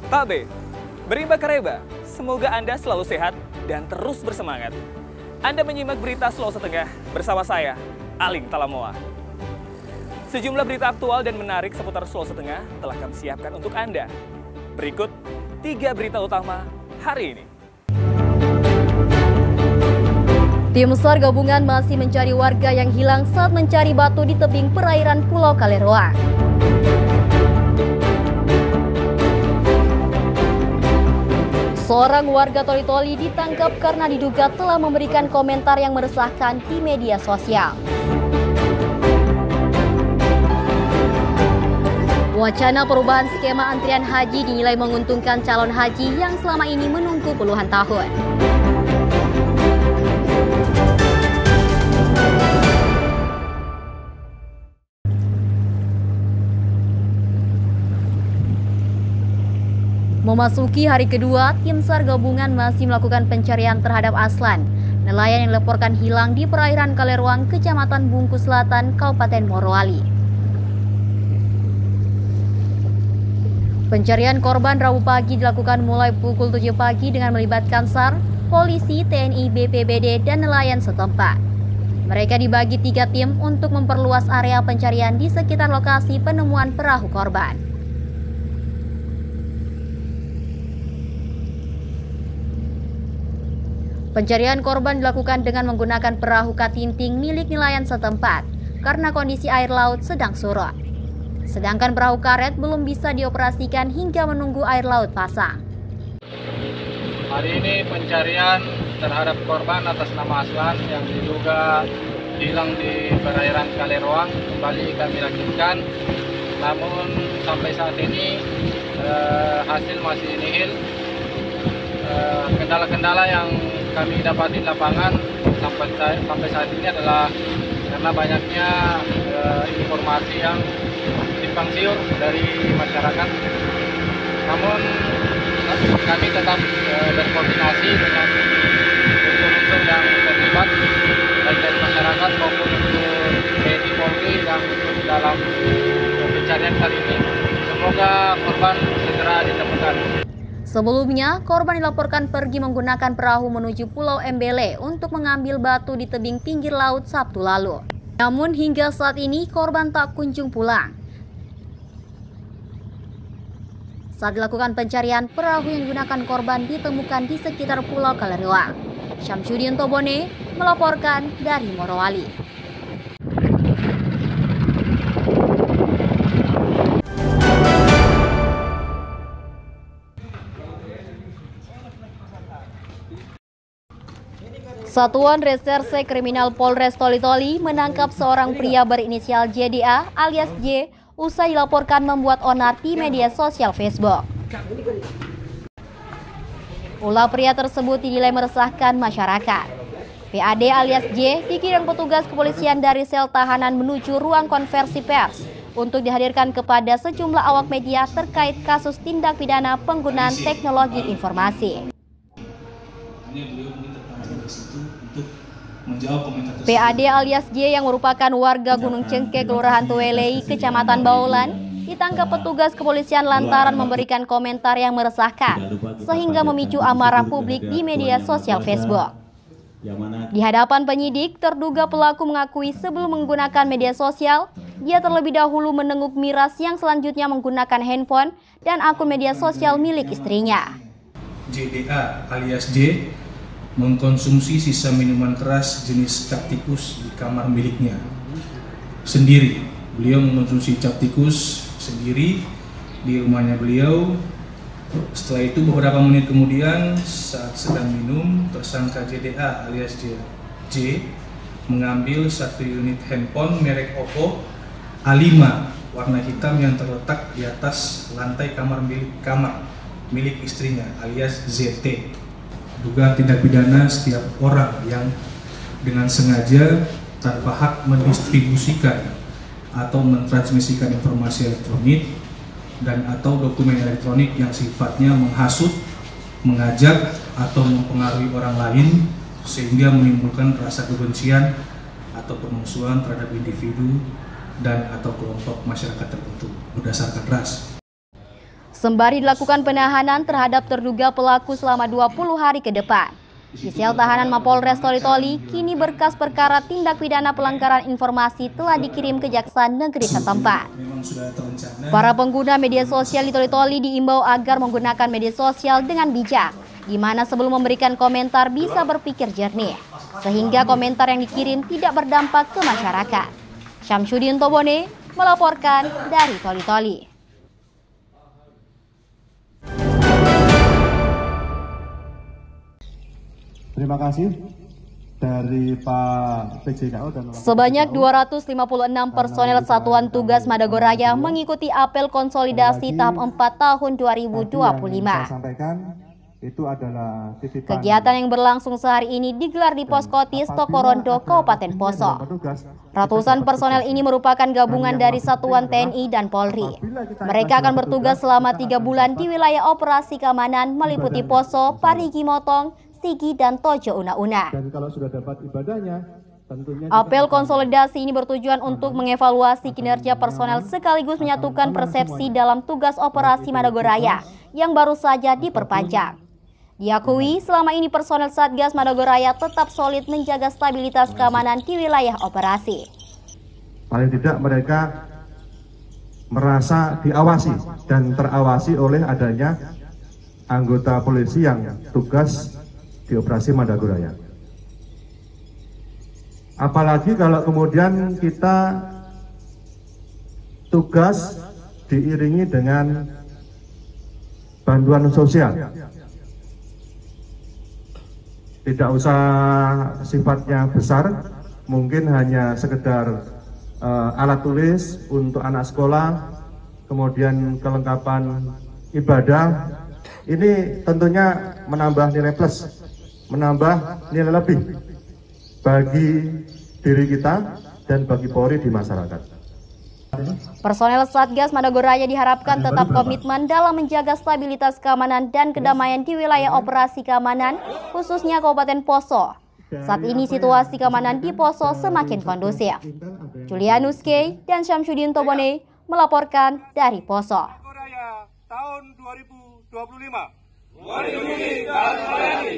Pak B, berimba kareba, semoga Anda selalu sehat dan terus bersemangat. Anda menyimak berita Sulawesi Tengah bersama saya, Aling Talamoa. Sejumlah berita aktual dan menarik seputar Sulawesi Tengah telah kami siapkan untuk Anda. Berikut 3 berita utama hari ini. Tim SAR gabungan masih mencari warga yang hilang saat mencari batu di tebing perairan Pulau Kaleroang. Seorang warga Toli-Toli ditangkap karena diduga telah memberikan komentar yang meresahkan di media sosial. Wacana perubahan skema antrian haji dinilai menguntungkan calon haji yang selama ini menunggu puluhan tahun. Memasuki hari kedua, tim SAR gabungan masih melakukan pencarian terhadap Aslan, nelayan yang dilaporkan hilang di perairan Kaleroang, Kecamatan Bungkus Selatan, Kabupaten Morowali. Pencarian korban Rabu pagi dilakukan mulai pukul 7 pagi dengan melibatkan SAR, polisi, TNI, BPBD, dan nelayan setempat. Mereka dibagi 3 tim untuk memperluas area pencarian di sekitar lokasi penemuan perahu korban. Pencarian korban dilakukan dengan menggunakan perahu katinting milik nelayan setempat karena kondisi air laut sedang surut. Sedangkan perahu karet belum bisa dioperasikan hingga menunggu air laut pasang. Hari ini pencarian terhadap korban atas nama Aslan yang diduga hilang di perairan Kaleroang kembali kami lanjutkan. Namun sampai saat ini hasil masih nihil. Kendala-kendala yang kami dapati di lapangan sampai saat ini adalah karena banyaknya informasi yang simpang siur dari masyarakat. Namun kami tetap berkoordinasi dengan unsur-unsur yang terlibat baik dari masyarakat maupun untuk TNI Polri yang ikut dalam pencarian kali ini. Semoga korban segera ditemukan. Sebelumnya, korban dilaporkan pergi menggunakan perahu menuju Pulau Embele untuk mengambil batu di tebing pinggir laut Sabtu lalu. Namun hingga saat ini korban tak kunjung pulang. Saat dilakukan pencarian, perahu yang digunakan korban ditemukan di sekitar Pulau Kaleroang. Syamsuddin Tobone melaporkan dari Morowali. Satuan Reserse Kriminal Polres Toli-Toli menangkap seorang pria berinisial JDA alias J usai dilaporkan membuat onar di media sosial Facebook. Ulah pria tersebut dinilai meresahkan masyarakat. PAD alias J dikirim petugas kepolisian dari sel tahanan menuju ruang konversi pers untuk dihadirkan kepada sejumlah awak media terkait kasus tindak pidana penggunaan teknologi informasi. PAD alias J yang merupakan warga Gunung Cengkeh, Kelurahan Tuwelei, Kecamatan Baulan, ditangkap petugas kepolisian lantaran memberikan komentar yang meresahkan sehingga memicu amarah publik di media sosial Facebook. Di hadapan penyidik, terduga pelaku mengakui sebelum menggunakan media sosial, dia terlebih dahulu menenguk miras yang selanjutnya menggunakan handphone dan akun media sosial milik istrinya. JDA alias J mengkonsumsi sisa minuman keras jenis cap tikus di kamar miliknya sendiri. Beliau mengkonsumsi cap tikus sendiri di rumahnya beliau. Setelah itu beberapa menit kemudian saat sedang minum, tersangka JDA alias J mengambil 1 unit handphone merek Oppo A5 warna hitam yang terletak di atas lantai kamar milik istrinya alias ZT. Dugaan tindak pidana setiap orang yang dengan sengaja tanpa hak mendistribusikan atau mentransmisikan informasi elektronik dan atau dokumen elektronik yang sifatnya menghasut, mengajak atau mempengaruhi orang lain sehingga menimbulkan rasa kebencian atau permusuhan terhadap individu dan atau kelompok masyarakat tertentu berdasarkan ras. Sembari dilakukan penahanan terhadap terduga pelaku selama 20 hari ke depan. Di sel tahanan Mapolres Toli-Toli, kini berkas perkara tindak pidana pelanggaran informasi telah dikirim ke Jaksa Negeri setempat. Para pengguna media sosial di Toli-Toli diimbau agar menggunakan media sosial dengan bijak, di mana sebelum memberikan komentar bisa berpikir jernih, sehingga komentar yang dikirim tidak berdampak ke masyarakat. Syamsuddin Tobone melaporkan dari Toli-Toli. Terima kasih dari Pak PJKO dan sebanyak 256 personel Satuan Tugas Madagoraya mengikuti apel konsolidasi tahap 4 tahun 2025. Itu adalah kegiatan yang berlangsung sehari ini digelar di Poskotis Tokorondo, Kabupaten Poso. Ratusan personel ini merupakan gabungan dari Satuan TNI dan Polri. Mereka akan bertugas selama 3 bulan di wilayah operasi keamanan meliputi Poso, Parigi Motong, Sigi, dan Tojo Una-Una. Dan kalau sudah dapat ibadahnya, tentunya apel konsolidasi ini bertujuan untuk mengevaluasi kinerja personel sekaligus menyatukan persepsi dalam tugas operasi Madagoraya yang baru saja diperpanjang. Diakui selama ini personel Satgas Madagoraya tetap solid menjaga stabilitas keamanan di wilayah operasi. Paling tidak mereka merasa diawasi dan terawasi oleh adanya anggota polisi yang tugas di operasi Madagoraya. Apalagi kalau kemudian kita tugas diiringi dengan bantuan sosial. Tidak usah sifatnya besar, mungkin hanya sekedar alat tulis untuk anak sekolah, kemudian kelengkapan ibadah. Ini tentunya menambah nilai plus, menambah nilai lebih bagi diri kita dan bagi Polri di masyarakat. Personel Satgas Madagoraya diharapkan tetap komitmen dalam menjaga stabilitas keamanan dan kedamaian di wilayah operasi keamanan, khususnya Kabupaten Poso. Saat ini situasi keamanan di Poso semakin kondusif. Julianus K. dan Syamsuddin Tobone melaporkan dari Poso. Tahun 2025. Melindungi dan melayani.